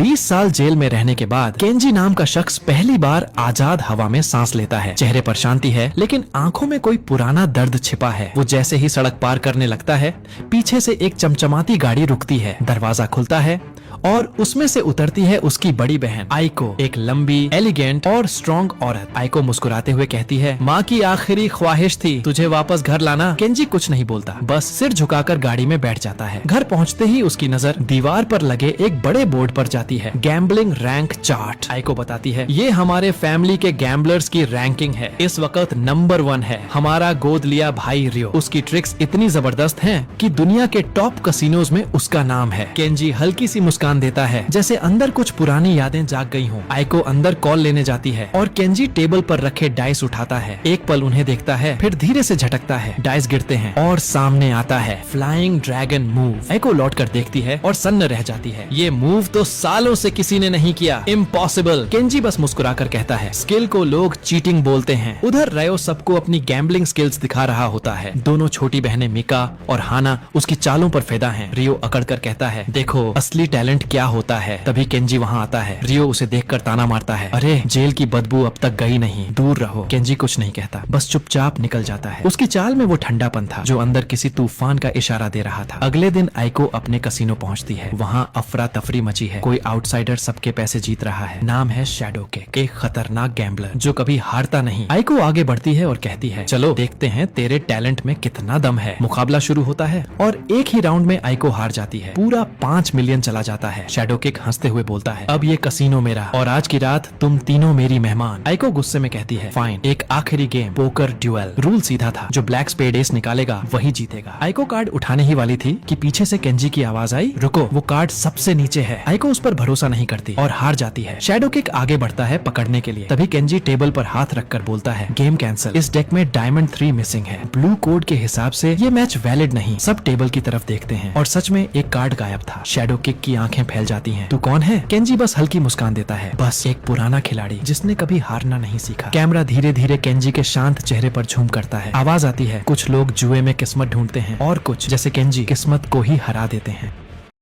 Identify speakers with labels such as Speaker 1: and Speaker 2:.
Speaker 1: 20 साल जेल में रहने के बाद केंजी नाम का शख्स पहली बार आजाद हवा में सांस लेता है। चेहरे पर शांति है, लेकिन आंखों में कोई पुराना दर्द छिपा है। वो जैसे ही सड़क पार करने लगता है, पीछे से एक चमचमाती गाड़ी रुकती है। दरवाजा खुलता है और उसमें से उतरती है उसकी बड़ी बहन आइको, एक लंबी, एलिगेंट और स्ट्रॉन्ग औरत। आइको मुस्कुराते हुए कहती है, माँ की आखिरी ख्वाहिश थी तुझे वापस घर लाना। केंजी कुछ नहीं बोलता, बस सिर झुकाकर गाड़ी में बैठ जाता है। घर पहुँचते ही उसकी नजर दीवार पर लगे एक बड़े बोर्ड पर जाती है, गैम्बलिंग रैंक चार्ट। आइको बताती है, ये हमारे फैमिली के गैम्बलर्स की रैंकिंग है। इस वक्त नंबर 1 है हमारा गोद लिया भाई रियो। उसकी ट्रिक्स इतनी जबरदस्त हैं कि दुनिया के टॉप कसिनोज में उसका नाम है। केंजी हल्की सी मुस्कान देता है, जैसे अंदर कुछ पुरानी यादें जाग गई हों। आइको अंदर कॉल लेने जाती है और केंजी टेबल पर रखे डाइस उठाता है। एक पल उन्हें देखता है, फिर धीरे से झटकता है। डाइस गिरते हैं और सामने आता है फ्लाइंग ड्रैगन मूव। आइको लौट कर देखती है और सन्न रह जाती है। ये मूव तो सालों से किसी ने नहीं किया, इम्पॉसिबल। केंजी बस मुस्कुराकर कहता है, स्किल को लोग चीटिंग बोलते हैं। उधर रयो सबको अपनी गैम्बलिंग स्किल्स दिखा रहा होता है। दोनों छोटी बहनें मिका और हाना उसकी चालों पर फिदा हैं। रियो अकड़कर कहता है, देखो असली टैलेंट क्या होता है। तभी केंजी वहाँ आता है। रियो उसे देखकर ताना मारता है, अरे जेल की बदबू अब तक गई नहीं, दूर रहो। केंजी कुछ नहीं कहता, बस चुपचाप निकल जाता है। उसकी चाल में वो ठंडापन था जो अंदर किसी तूफान का इशारा दे रहा था। अगले दिन आइको अपने कसिनो पहुँचती है। वहाँ अफरा तफरी मची है। कोई आउटसाइडर सबके पैसे जीत रहा है। नाम है शैडो किक, एक खतरनाक गैम्बलर जो कभी हारता नहीं। आइको आगे बढ़ती है और कहती है, चलो देखते हैं तेरे टैलेंट में कितना दम है। मुकाबला शुरू होता है और एक ही राउंड में आइको हार जाती है। पूरा 5 मिलियन चला जाता है। शैडो किक हंसते हुए बोलता है, अब ये कसिनो मेरा और आज की रात तुम तीनों मेरी मेहमान। आइको गुस्से में कहती है, फाइन, एक आखिरी गेम, पोकर ड्यूएल। रूल सीधा था, जो ब्लैक स्पेड एस निकालेगा वही जीतेगा। आइको कार्ड उठाने ही वाली थी कि पीछे से केंजी की आवाज आई, रुको, वो कार्ड सबसे नीचे है। आइको उस पर भरोसा नहीं करती और हार जाती है। शैडो किक आगे बढ़ता है पकड़ने के लिए। तभी केंजी टेबल पर हाथ रखकर बोलता है, गेम कैंसिल, इस डेक में डायमंड 3 मिसिंग है। ब्लू कोड के हिसाब से ये मैच वैलिड नहीं। सब टेबल की तरफ देखते हैं और सच में एक कार्ड गायब था। शैडो किक की आंखें फैल जाती हैं। तू कौन है? केंजी बस हल्की मुस्कान देता है, बस एक पुराना खिलाड़ी जिसने कभी हारना नहीं सीखा। कैमरा धीरे धीरे केंजी के शांत चेहरे पर झूम करता है। आवाज आती है, कुछ लोग जुए में किस्मत ढूंढते हैं और कुछ, जैसे केंजी, किस्मत को ही हरा देते हैं।